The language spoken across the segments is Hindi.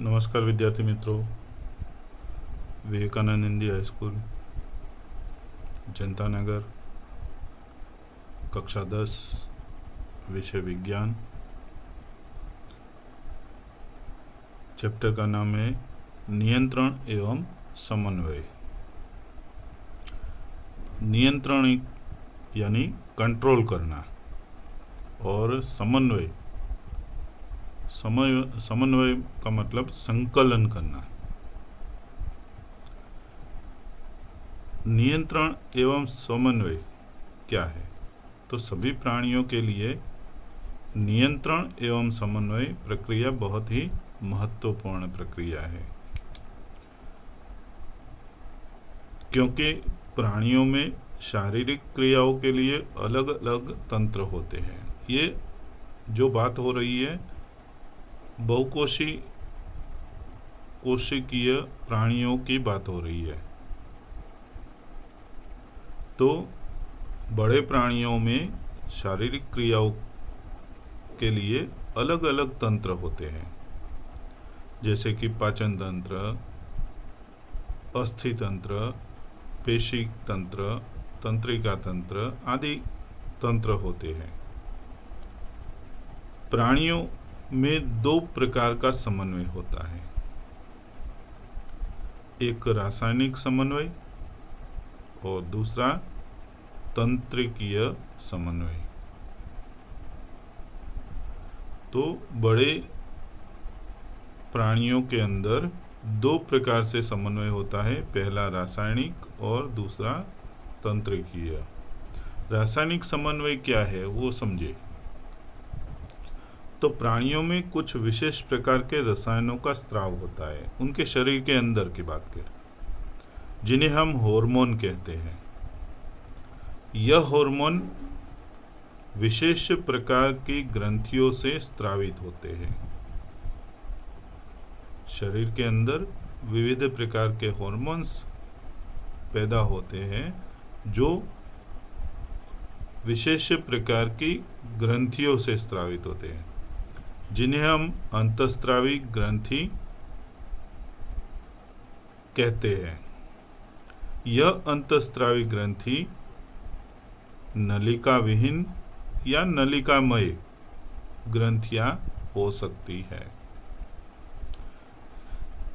नमस्कार विद्यार्थी मित्रों, विवेकानंद हिंदी हाई स्कूल जनता नगर, कक्षा 10, विषय विज्ञान। चैप्टर का नाम है नियंत्रण एवं समन्वय। नियंत्रण यानी कंट्रोल करना और समन्वय का मतलब संकलन करना। नियंत्रण एवं समन्वय क्या है? तो सभी प्राणियों के लिए नियंत्रण एवं समन्वय प्रक्रिया बहुत ही महत्वपूर्ण प्रक्रिया है, क्योंकि प्राणियों में शारीरिक क्रियाओं के लिए अलग अलग तंत्र होते हैं। ये जो बात हो रही है कोशिकीय प्राणियों की बात हो रही है। तो बड़े प्राणियों में शारीरिक क्रियाओं के लिए अलग अलग तंत्र होते हैं, जैसे कि पाचन तंत्र, अस्थि तंत्र, पेशी तंत्र, तंत्रिका तंत्र आदि तंत्र होते हैं। प्राणियों में दो प्रकार का समन्वय होता है, एक रासायनिक समन्वय और दूसरा तंत्रिकीय समन्वय। तो बड़े प्राणियों के अंदर दो प्रकार से समन्वय होता है, पहला रासायनिक और दूसरा तंत्रिकीय। रासायनिक समन्वय क्या है वो समझे। तो प्राणियों में कुछ विशेष प्रकार के रसायनों का स्राव होता है, उनके शरीर के अंदर की बात करें, जिन्हें हम हार्मोन कहते हैं। यह हार्मोन विशेष प्रकार की ग्रंथियों से स्रावित होते हैं। शरीर के अंदर विविध प्रकार के हार्मोन्स पैदा होते हैं जो विशेष प्रकार की ग्रंथियों से स्रावित होते हैं, जिन्हें हम अंतःस्रावी ग्रंथि कहते हैं। यह अंतःस्रावी ग्रंथि नलिका विहीन या नलिकामय ग्रंथियां हो सकती है।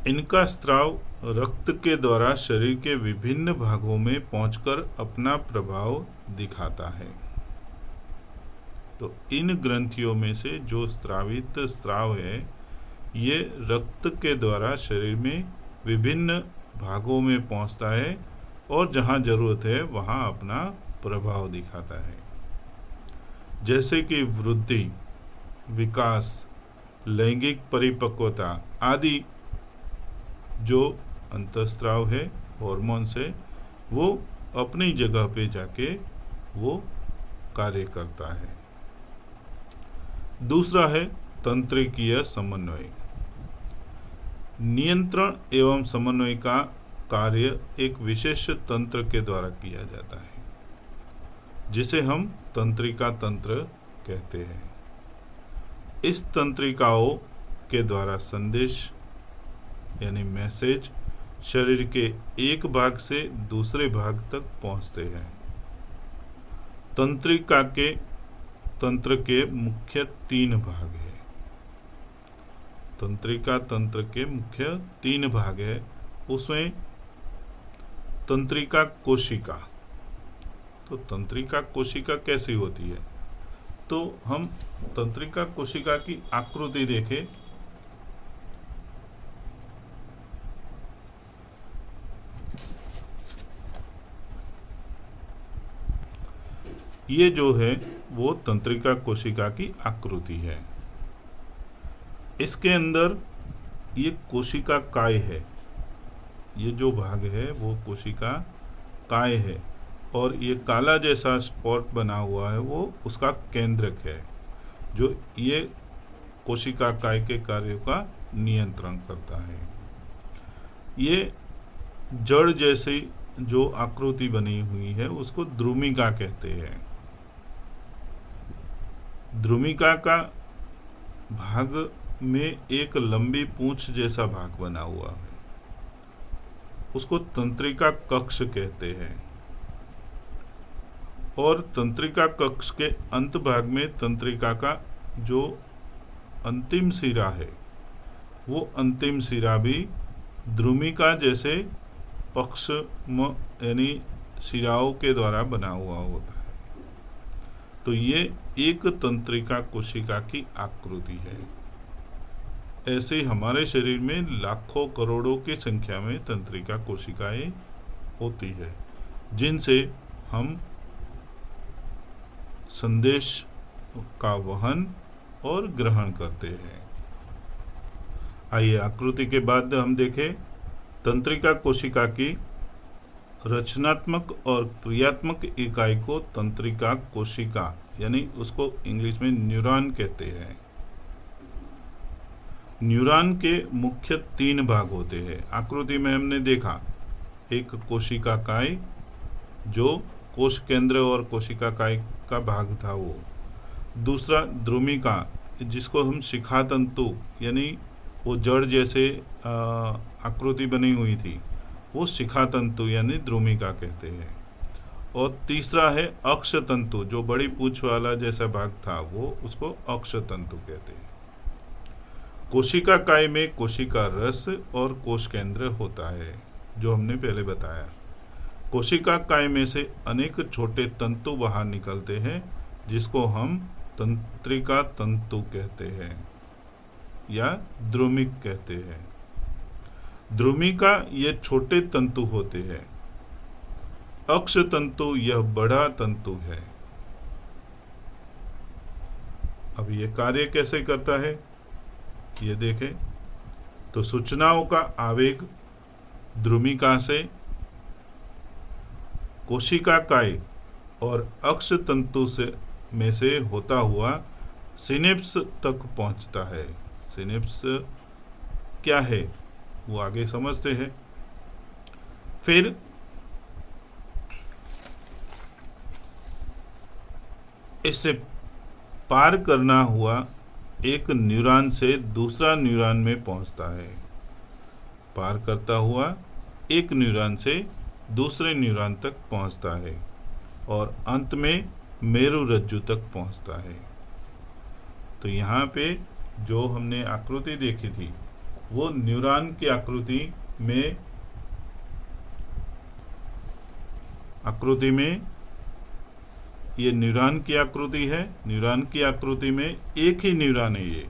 इनका स्राव रक्त के द्वारा शरीर के विभिन्न भागों में पहुंचकर अपना प्रभाव दिखाता है। तो इन ग्रंथियों में से जो स्रावित स्राव है, ये रक्त के द्वारा शरीर में विभिन्न भागों में पहुंचता है और जहां जरूरत है वहां अपना प्रभाव दिखाता है, जैसे कि वृद्धि, विकास, लैंगिक परिपक्वता आदि। जो अंतःस्राव है हार्मोन से, वो अपनी जगह पे जाके वो कार्य करता है। दूसरा है तंत्रिकीय समन्वय। नियंत्रण एवं समन्वय का कार्य एक विशेष तंत्र के द्वारा किया जाता है, जिसे हम तंत्रिका तंत्र कहते हैं। इस तंत्रिकाओं के द्वारा संदेश यानी मैसेज शरीर के एक भाग से दूसरे भाग तक पहुंचते हैं। तंत्र के मुख्य 3 भाग है। तंत्रिका तंत्र के मुख्य 3 भाग है। उसमें तंत्रिका कोशिका। तो तंत्रिका कोशिका कैसी होती है? तो हम तंत्रिका कोशिका की आकृति देखें। ये जो है वो तंत्रिका कोशिका की आकृति है। इसके अंदर ये कोशिका काय है। ये जो भाग है वो कोशिका काय है और ये काला जैसा स्पॉट बना हुआ है वो उसका केंद्रक है, जो ये कोशिका काय के कार्यों का नियंत्रण करता है। ये जड़ जैसी जो आकृति बनी हुई है उसको द्रुमिका कहते हैं। द्रुमिका का भाग में एक लंबी पूंछ जैसा भाग बना हुआ है, उसको तंत्रिका कक्ष कहते हैं। और तंत्रिका कक्ष के अंत भाग में तंत्रिका का जो अंतिम सिरा है, वो अंतिम सिरा भी द्रुमिका जैसे पक्ष यानी सिराओं के द्वारा बना हुआ होता है। तो ये एक तंत्रिका कोशिका की आकृति है। ऐसे हमारे शरीर में लाखों करोड़ों की संख्या में तंत्रिका कोशिकाएं होती है, जिनसे हम संदेश का वहन और ग्रहण करते हैं। आइए आकृति के बाद हम देखें तंत्रिका कोशिका की रचनात्मक और क्रियात्मक इकाई को तंत्रिका कोशिका यानी उसको इंग्लिश में न्यूरॉन कहते हैं। न्यूरॉन के मुख्य 3 भाग होते हैं। आकृति में हमने देखा एक कोशिका काय जो कोश केंद्र और कोशिका काय का भाग था वो, दूसरा द्रुमिका जिसको हम शिखा तंतु यानी वो जड़ जैसे आकृति बनी हुई थी वो शिखा तंतु यानी द्रुमिका कहते हैं, और तीसरा है अक्ष तंतु जो बड़ी पूंछ वाला जैसा भाग था वो उसको अक्ष तंतु कहते हैं। कोशिका काय में कोशिका रस और कोश केंद्र होता है जो हमने पहले बताया। कोशिका काय में से अनेक छोटे तंतु बाहर निकलते हैं जिसको हम तंत्रिका तंतु कहते हैं या द्रुमिक कहते हैं। द्रुमिका ये छोटे तंतु होते हैं, अक्ष तंतु यह बड़ा तंतु है। अब ये कार्य कैसे करता है ये देखें तो सूचनाओं का आवेग द्रुमिका से कोशिका काय और अक्ष तंतु में से होता हुआ सिनेप्स तक पहुंचता है। सिनेप्स क्या है वो आगे समझते हैं। फिर इससे पार करना हुआ एक न्यूरॉन से दूसरा न्यूरॉन में पहुंचता है। पार करता हुआ एक न्यूरॉन से दूसरे न्यूरॉन तक पहुंचता है और अंत में मेरु रज्जु तक पहुंचता है। तो यहाँ पे जो हमने आकृति देखी थी वो न्यूरॉन की आकृति में ये न्यूरॉन की आकृति है। न्यूरॉन की आकृति में एक ही न्यूरॉन है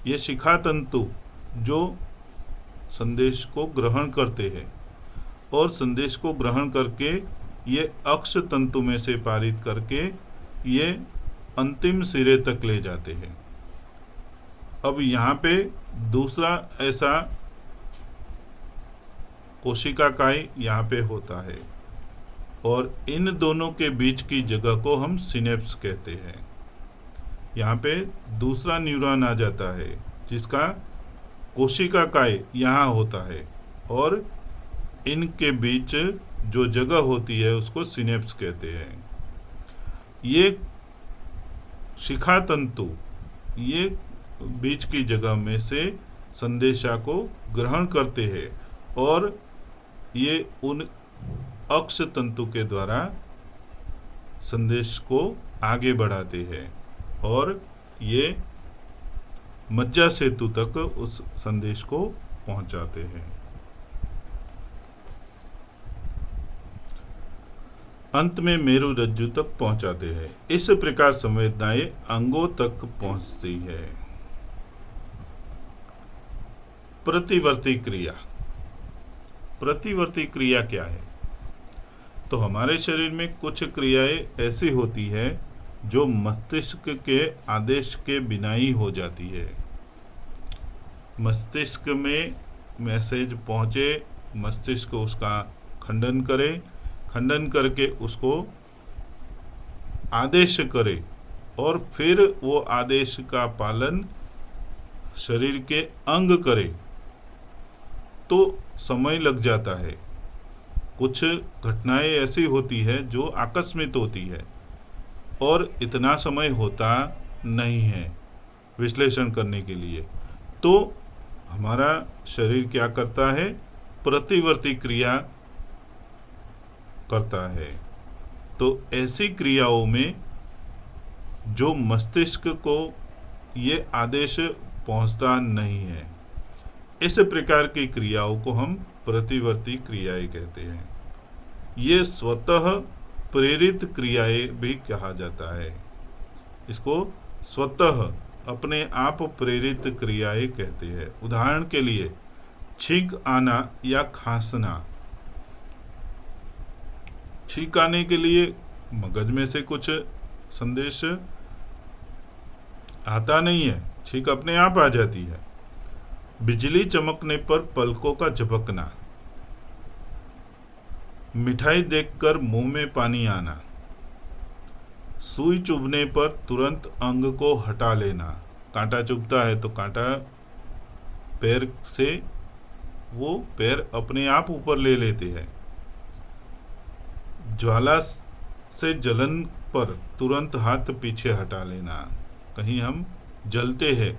ये शिखा तंतु जो संदेश को ग्रहण करते हैं और संदेश को ग्रहण करके ये अक्ष तंतु में से पारित करके ये अंतिम सिरे तक ले जाते हैं। अब यहाँ पे दूसरा ऐसा कोशिका काय यहाँ पे होता है और इन दोनों के बीच की जगह को हम सिनेप्स कहते हैं। यहाँ पे दूसरा न्यूरॉन आ जाता है जिसका कोशिका काय यहाँ होता है और इनके बीच जो जगह होती है उसको सिनेप्स कहते हैं। ये शिखा तंतु ये बीच की जगह में से संदेशा को ग्रहण करते हैं और ये उन अक्ष तंतु के द्वारा संदेश को आगे बढ़ाते हैं और ये मज्जा सेतु तक उस संदेश को पहुंचाते हैं। अंत में मेरु रज्जु तक पहुंचाते हैं। इस प्रकार संवेदनाएं अंगों तक पहुंचती है। प्रतिवर्ती क्रिया। प्रतिवर्ती क्रिया क्या है? तो हमारे शरीर में कुछ क्रियाएं ऐसी होती है जो मस्तिष्क के आदेश के बिना ही हो जाती है। मस्तिष्क में मैसेज पहुंचे, मस्तिष्क उसका खंडन करे, खंडन करके उसको आदेश करे और फिर वो आदेश का पालन शरीर के अंग करे तो समय लग जाता है। कुछ घटनाएं ऐसी होती है जो आकस्मिक होती है और इतना समय होता नहीं है। विश्लेषण करने के लिए। तो हमारा शरीर क्या करता है, प्रतिवर्ती क्रिया करता है। तो ऐसी क्रियाओं में जो मस्तिष्क को ये आदेश पहुंचता नहीं है, इस प्रकार की क्रियाओं को हम प्रतिवर्ती क्रियाएं कहते हैं। ये स्वतः प्रेरित क्रियाएं भी कहा जाता है। इसको स्वतः अपने आप प्रेरित क्रियाएं कहते हैं। उदाहरण के लिए छींक आना या खांसना। छींक आने के लिए मगज में से कुछ संदेश आता नहीं है, छींक अपने आप आ जाती है। बिजली चमकने पर पलकों का झपकना, मिठाई देखकर मुंह में पानी आना, सुई चुभने पर तुरंत अंग को हटा लेना। कांटा चुभता है तो कांटा पैर से वो पैर अपने आप ऊपर ले लेते हैं। ज्वाला से जलन पर तुरंत हाथ पीछे हटा लेना। कहीं हम जलते हैं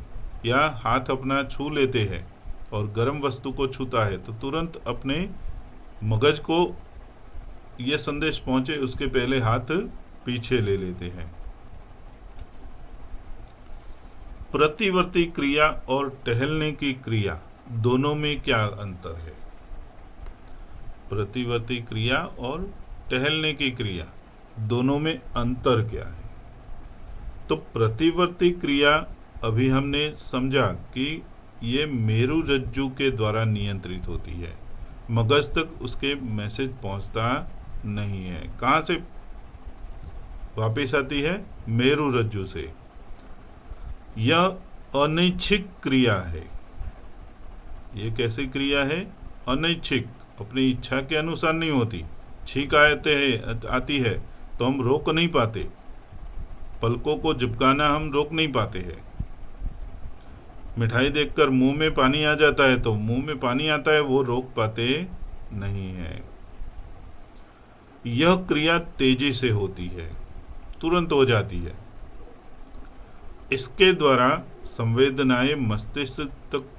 या हाथ अपना छू लेते हैं और गर्म वस्तु को छूता है तो तुरंत अपने मगज को यह संदेश पहुंचे उसके पहले हाथ पीछे ले लेते हैं। प्रतिवर्ती क्रिया और टहलने की क्रिया दोनों में क्या अंतर है? प्रतिवर्ती क्रिया और टहलने की क्रिया दोनों में अंतर क्या है? तो प्रतिवर्ती क्रिया अभी हमने समझा कि ये मेरु रज्जु के द्वारा नियंत्रित होती है, मगज तक उसके मैसेज पहुंचता नहीं है। कहाँ से वापस आती है? मेरु रज्जु से। यह अनैच्छिक क्रिया है। ये कैसी क्रिया है? अनैच्छिक, अपनी इच्छा के अनुसार नहीं होती। छींक आती है तो हम रोक नहीं पाते, पलकों को झपकाना हम रोक नहीं पाते हैं। मिठाई देखकर मुंह में पानी आ जाता है तो मुंह में पानी आता है, वो रोक पाते नहीं है। यह क्रिया तेजी से होती है, तुरंत हो जाती है। इसके द्वारा संवेदनाएं मस्तिष्क तक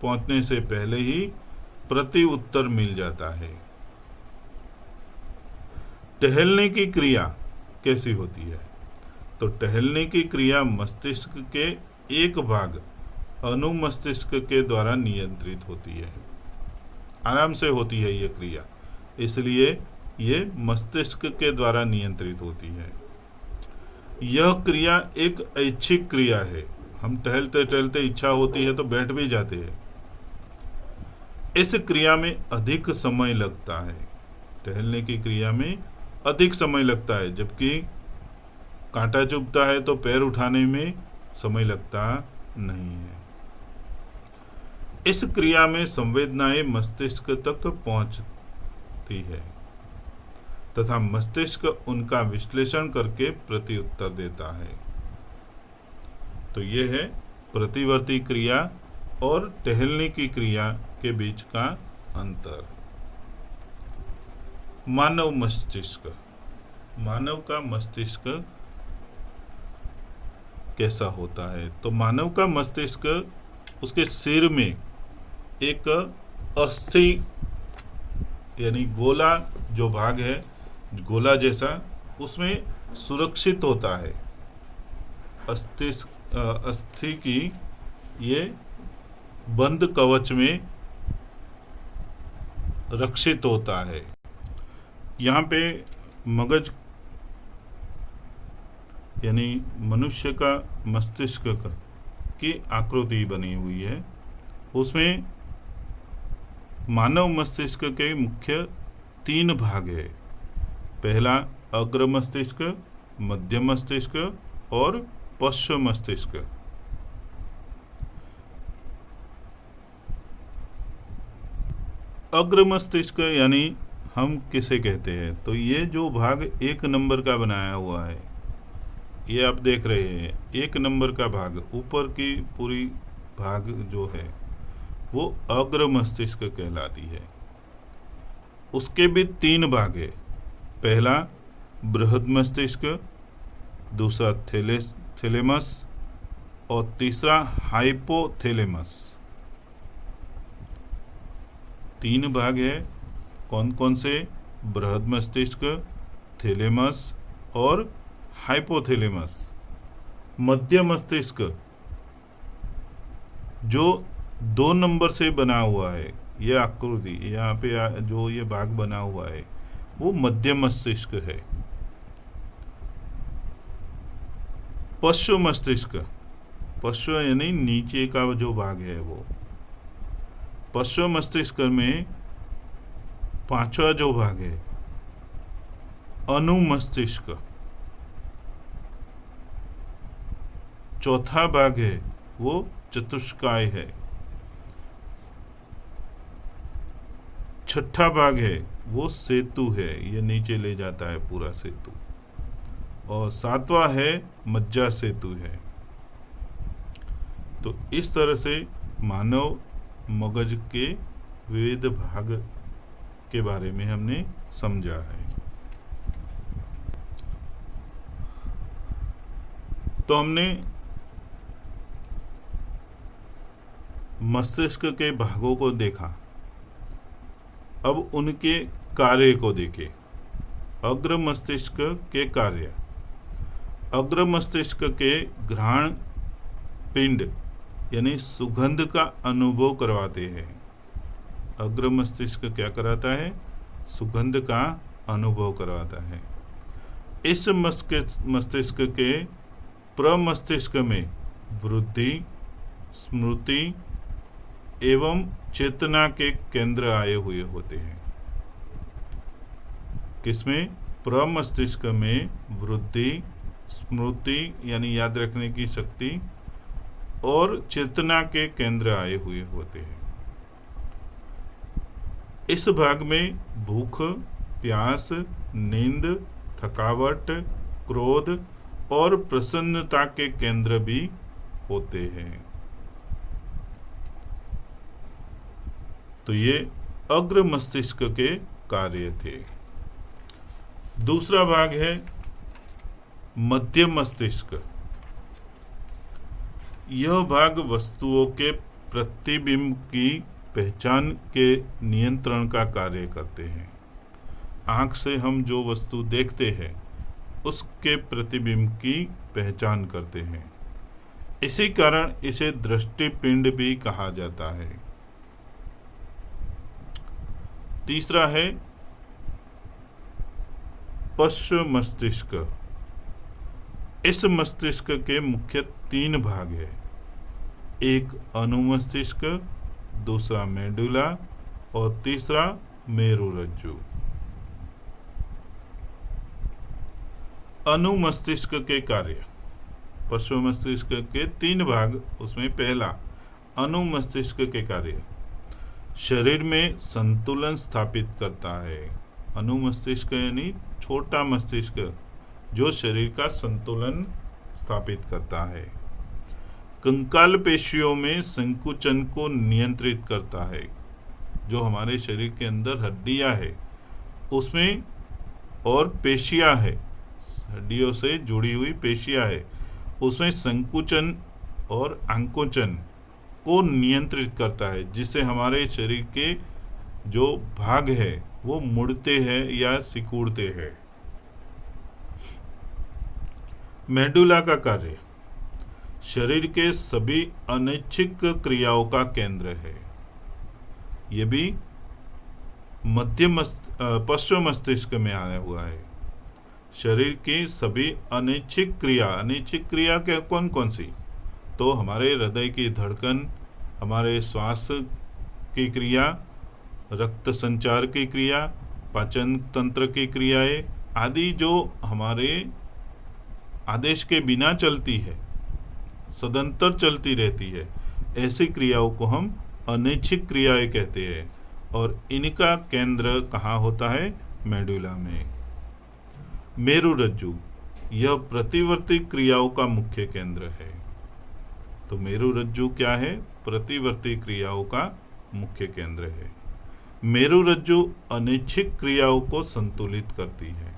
पहुंचने से पहले ही प्रति उत्तर मिल जाता है। टहलने की क्रिया कैसी होती है? तो टहलने की क्रिया मस्तिष्क के एक भाग अनुमस्तिष्क के द्वारा नियंत्रित होती है। आराम से होती है यह क्रिया, इसलिए ये मस्तिष्क के द्वारा नियंत्रित होती है। यह क्रिया एक ऐच्छिक क्रिया है। हम टहलते टहलते इच्छा होती है तो बैठ भी जाते हैं। इस क्रिया में अधिक समय लगता है। टहलने की क्रिया में अधिक समय लगता है, जबकि कांटा चुभता है तो पैर उठाने में समय लगता नहीं है। इस क्रिया में संवेदनाएं मस्तिष्क तक पहुंचती है तथा मस्तिष्क उनका विश्लेषण करके प्रत्युत्तर देता है। तो यह है प्रतिवर्ती क्रिया और टहलने की क्रिया के बीच का अंतर। मानव मस्तिष्क, मानव का मस्तिष्क कैसा होता है? तो मानव का मस्तिष्क, उसके सिर में एक अस्थि यानी गोला जो भाग है, गोला जैसा, उसमें सुरक्षित होता है। अस्थि की ये बंद कवच में रक्षित होता है। यहाँ पे मगज यानी मनुष्य का मस्तिष्क की आकृति बनी हुई है। उसमें मानव मस्तिष्क के मुख्य 3 भाग है। पहला अग्र मस्तिष्क, मध्य मस्तिष्क और पश्चिम मस्तिष्क। अग्र मस्तिष्क यानी हम किसे कहते हैं? तो ये जो भाग 1 नंबर का बनाया हुआ है, ये आप देख रहे हैं 1 नंबर का भाग, ऊपर की पूरी भाग जो है वो अग्र मस्तिष्क कहलाती है। उसके भी 3 भाग है। पहला बृहद मस्तिष्क, दूसरा थैलेमस और तीसरा हाइपोथैलेमस। 3 भाग है, कौन कौन से? बृहद मस्तिष्क, थैलेमस और हाइपोथैलेमस। मध्य मस्तिष्क जो 2 नंबर से बना हुआ है, यह आकृति यहाँ पे जो ये भाग बना हुआ है वो मध्य मस्तिष्क है। पश्च मस्तिष्क, पश्च यानी नीचे का जो भाग है वो। पश्च मस्तिष्क में 5वां जो भाग है अनुमस्तिष्क, 4था भाग है वो चतुष्काय है, 6ठा भाग है वो सेतु है, ये नीचे ले जाता है पूरा सेतु, और 7वां है मज्जा सेतु है। तो इस तरह से मानव मगज के विविध भाग के बारे में हमने समझा है। तो हमने मस्तिष्क के भागों को देखा, अब उनके कार्य को देखें। अग्र मस्तिष्क के कार्य। अग्र मस्तिष्क के घ्राण पिंड यानी सुगंध का अनुभव करवाते हैं। अग्र मस्तिष्क क्या कराता है? सुगंध का अनुभव करवाता है। इस मस्तिष्क के प्रमस्तिष्क में वृद्धि, स्मृति एवं चेतना के केंद्र आए हुए होते हैं। किसमें? प्रमस्तिष्क में वृद्धि, स्मृति यानी याद रखने की शक्ति और चेतना के केंद्र आए हुए होते हैं। इस भाग में भूख, प्यास, नींद, थकावट, क्रोध और प्रसन्नता के केंद्र भी होते हैं। तो ये अग्र मस्तिष्क के कार्य थे। दूसरा भाग है मध्य मस्तिष्क। यह भाग वस्तुओं के प्रतिबिंब की पहचान के नियंत्रण का कार्य करते हैं। आँख से हम जो वस्तु देखते हैं उसके प्रतिबिंब की पहचान करते हैं। इसी कारण इसे दृष्टिपिंड भी कहा जाता है। तीसरा है पश्च मस्तिष्क। इस मस्तिष्क के मुख्य 3 भाग है। एक अनुमस्तिष्क, दूसरा मेडुला और तीसरा मेरुरज्जु। अनुमस्तिष्क के कार्य। पश्च मस्तिष्क के 3 भाग, उसमें पहला अनुमस्तिष्क के कार्य। शरीर में संतुलन स्थापित करता है। अनुमस्तिष्क यानी छोटा मस्तिष्क जो शरीर का संतुलन स्थापित करता है। कंकाल पेशियों में संकुचन को नियंत्रित करता है। जो हमारे शरीर के अंदर हड्डियां है उसमें और पेशियां है, हड्डियों से जुड़ी हुई पेशियां है, उसमें संकुचन और आंकोचन को नियंत्रित करता है, जिससे हमारे शरीर के जो भाग है वो मुड़ते हैं या सिकुड़ते हैं। मेडुला का कार्य शरीर के सभी अनैच्छिक क्रियाओं का केंद्र है। ये भी पश्च मस्तिष्क में आया हुआ है। शरीर की सभी अनैच्छिक क्रिया के कौन कौन सी? तो हमारे हृदय की धड़कन, हमारे श्वास की क्रिया, रक्त संचार की क्रिया, पाचन तंत्र की क्रियाएं आदि जो हमारे आदेश के बिना चलती है, सदंतर चलती रहती है, ऐसी क्रियाओं को हम अनैच्छिक क्रियाएं कहते हैं। और इनका केंद्र कहाँ होता है? मेडुला में। मेरुरज्जु यह प्रतिवर्ती क्रियाओं का मुख्य केंद्र है। तो मेरुरज्जु क्या है? प्रतिवर्ती क्रियाओं का मुख्य केंद्र है। मेरुरज्जु अनैच्छिक क्रियाओं को संतुलित करती है।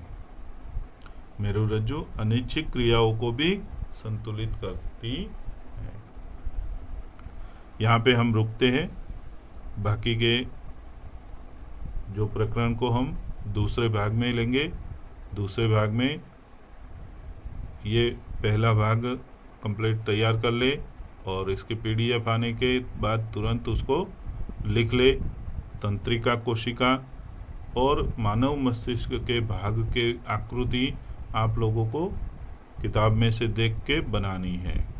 मेरुरज्जु अनैच्छिक क्रियाओं को भी संतुलित करती है। यहाँ पे हम रुकते हैं। बाकी के जो प्रकरण को हम दूसरे भाग में लेंगे। दूसरे भाग में ये पहला भाग कंप्लीट तैयार कर ले और इसके PDF आने के बाद तुरंत उसको लिख ले। तंत्रिका कोशिका और मानव मस्तिष्क के भाग के आकृति आप लोगों को किताब में से देख के बनानी है।